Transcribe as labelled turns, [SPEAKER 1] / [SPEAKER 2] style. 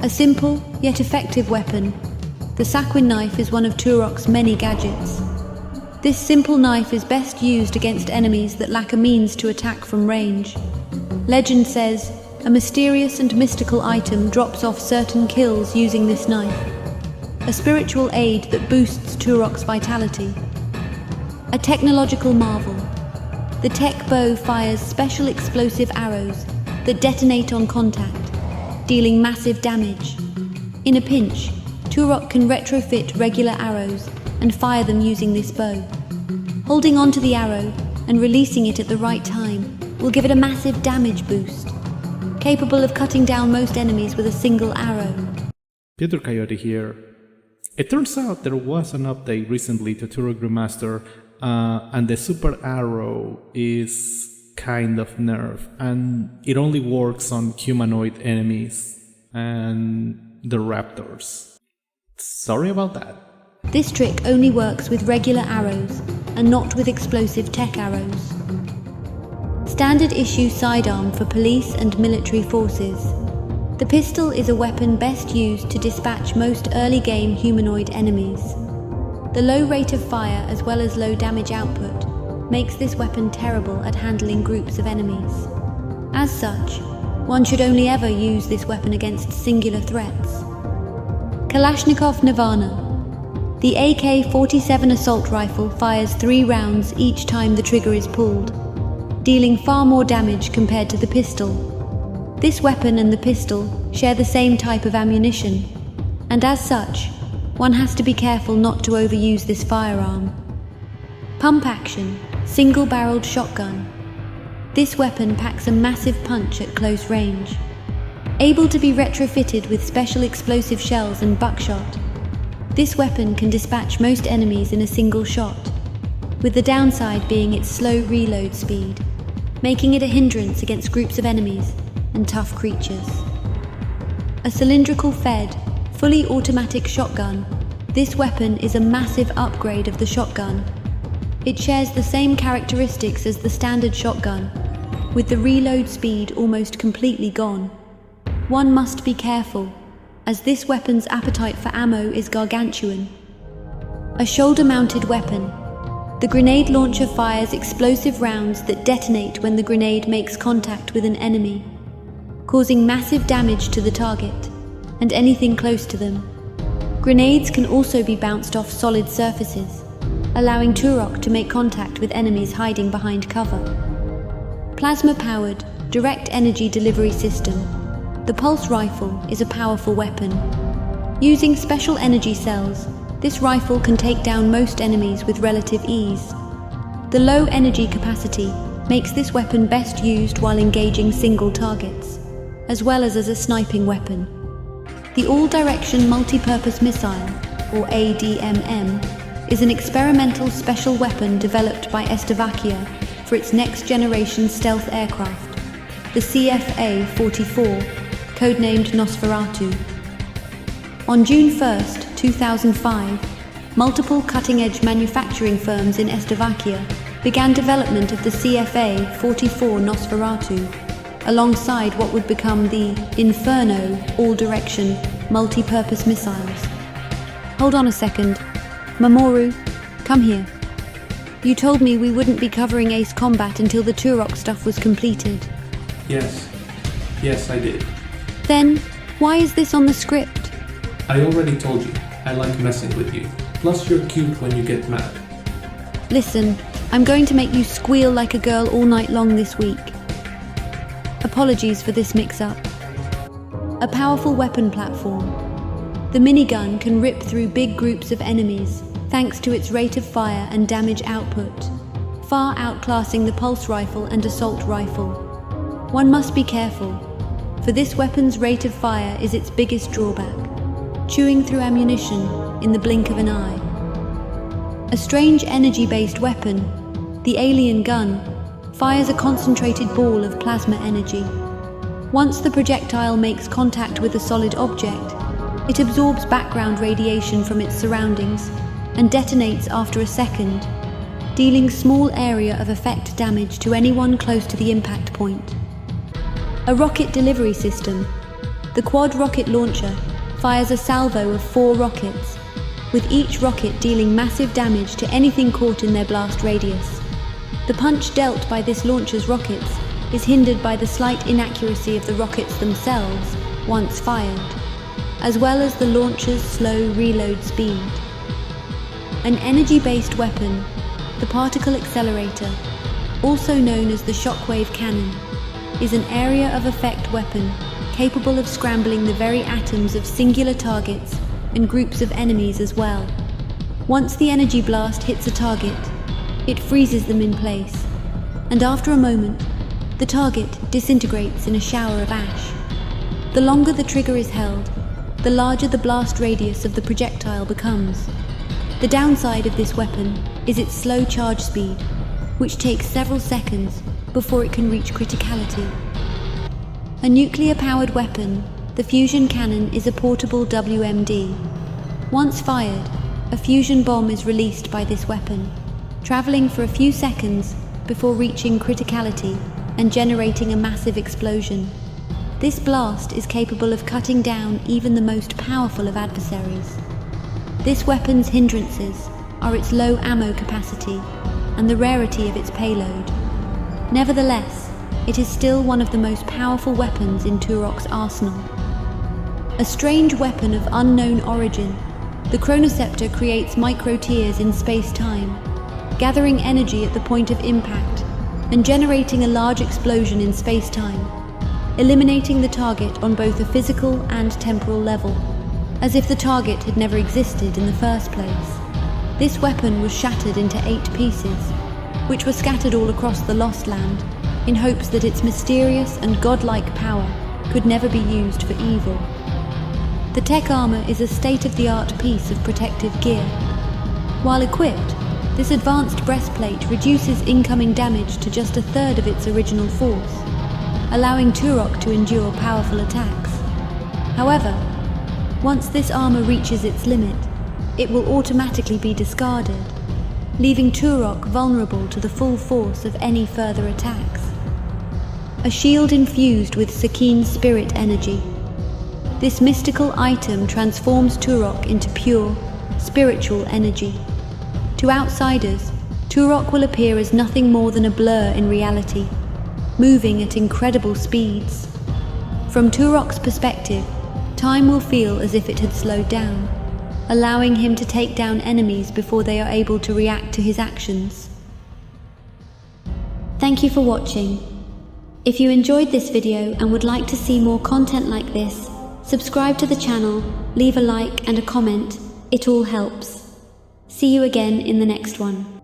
[SPEAKER 1] A simple, yet effective weapon, the Saquin knife is one of Turok's many gadgets. This simple knife is best used against enemies that lack a means to attack from range. Legend says, a mysterious and mystical item drops off certain kills using this knife. A spiritual aid that boosts Turok's vitality. A technological marvel. The tech bow fires special explosive arrows that detonate on contact, dealing massive damage. In a pinch, Turok can retrofit regular arrows and fire them using this bow. Holding onto the arrow and releasing it at the right time will give it a massive damage boost, capable of cutting down most enemies with a single arrow.
[SPEAKER 2] Peter Coyote here. It turns out there was an update recently to Turok Remaster, and the super arrow is kind of nerfed, and it only works on humanoid enemies and the raptors. Sorry about that.
[SPEAKER 1] This trick only works with regular arrows and not with explosive tech arrows. Standard issue sidearm for police and military forces. The pistol is a weapon best used to dispatch most early game humanoid enemies. The low rate of fire as well as low damage output makes this weapon terrible at handling groups of enemies. As such, one should only ever use this weapon against singular threats. Kalashnikov Nirvana. The AK-47 assault rifle fires 3 rounds each time the trigger is pulled, dealing far more damage compared to the pistol. This weapon and the pistol share the same type of ammunition, and as such, one has to be careful not to overuse this firearm. Pump action, single-barreled shotgun. This weapon packs a massive punch at close range. Able to be retrofitted with special explosive shells and buckshot, this weapon can dispatch most enemies in a single shot, with the downside being its slow reload speed, making it a hindrance against groups of enemies and tough creatures. A cylindrical fed, fully automatic shotgun, this weapon is a massive upgrade of the shotgun. It shares the same characteristics as the standard shotgun, with the reload speed almost completely gone. One must be careful, as this weapon's appetite for ammo is gargantuan. A shoulder-mounted weapon. The grenade launcher fires explosive rounds that detonate when the grenade makes contact with an enemy, causing massive damage to the target and anything close to them. Grenades can also be bounced off solid surfaces, allowing Turok to make contact with enemies hiding behind cover. Plasma-powered, direct energy delivery system. The pulse rifle is a powerful weapon. Using special energy cells, this rifle can take down most enemies with relative ease. The low energy capacity makes this weapon best used while engaging single targets, as well as a sniping weapon. The All-Direction Multi-Purpose Missile, or ADMM, is an experimental special weapon developed by Slovakia for its next-generation stealth aircraft, the CFA-44, codenamed Nosferatu. On June 1, 2005, multiple cutting-edge manufacturing firms in Slovakia began development of the CFA-44 Nosferatu, alongside what would become the Inferno all-direction multi-purpose missiles. Hold on a second. Mamoru, come here. You told me we wouldn't be covering Ace Combat until the Turok stuff was completed.
[SPEAKER 3] Yes, I did.
[SPEAKER 1] Then, why is this on the script?
[SPEAKER 3] I already told you, I like messing with you. Plus you're cute when you get mad.
[SPEAKER 1] Listen, I'm going to make you squeal like a girl all night long this week. Apologies for this mix-up. A powerful weapon platform. The minigun can rip through big groups of enemies, thanks to its rate of fire and damage output, far outclassing the pulse rifle and assault rifle. One must be careful, for this weapon's rate of fire is its biggest drawback, chewing through ammunition in the blink of an eye. A strange energy-based weapon, the alien gun, fires a concentrated ball of plasma energy. Once the projectile makes contact with a solid object, it absorbs background radiation from its surroundings and detonates after a second, dealing small area of effect damage to anyone close to the impact point. A rocket delivery system. The quad rocket launcher fires a salvo of 4 rockets, with each rocket dealing massive damage to anything caught in their blast radius. The punch dealt by this launcher's rockets is hindered by the slight inaccuracy of the rockets themselves once fired, as well as the launcher's slow reload speed. An energy-based weapon, the particle accelerator, also known as the shockwave cannon, is an area of effect weapon capable of scrambling the very atoms of singular targets and groups of enemies as well. Once the energy blast hits a target, it freezes them in place, and after a moment, the target disintegrates in a shower of ash. The longer the trigger is held, the larger the blast radius of the projectile becomes. The downside of this weapon is its slow charge speed, which takes several seconds before it can reach criticality. A nuclear-powered weapon, the fusion cannon is a portable WMD. Once fired, a fusion bomb is released by this weapon, traveling for a few seconds before reaching criticality and generating a massive explosion. This blast is capable of cutting down even the most powerful of adversaries. This weapon's hindrances are its low ammo capacity and the rarity of its payload. Nevertheless, it is still one of the most powerful weapons in Turok's arsenal. A strange weapon of unknown origin, the Chronoceptor creates micro-tears in space-time, gathering energy at the point of impact and generating a large explosion in space-time, eliminating the target on both a physical and temporal level, as if the target had never existed in the first place. This weapon was shattered into 8 pieces, which were scattered all across the Lost Land, in hopes that its mysterious and godlike power could never be used for evil. The tech armor is a state-of-the-art piece of protective gear. While equipped, this advanced breastplate reduces incoming damage to just a third of its original force, allowing Turok to endure powerful attacks. However, once this armor reaches its limit, it will automatically be discarded, leaving Turok vulnerable to the full force of any further attacks. A shield infused with Sakine's spirit energy. This mystical item transforms Turok into pure, spiritual energy. To outsiders, Turok will appear as nothing more than a blur in reality, moving at incredible speeds. From Turok's perspective, time will feel as if it had slowed down, allowing him to take down enemies before they are able to react to his actions. Thank you for watching. If you enjoyed this video and would like to see more content like this, subscribe to the channel, leave a like and a comment. It all helps. See you again in the next one.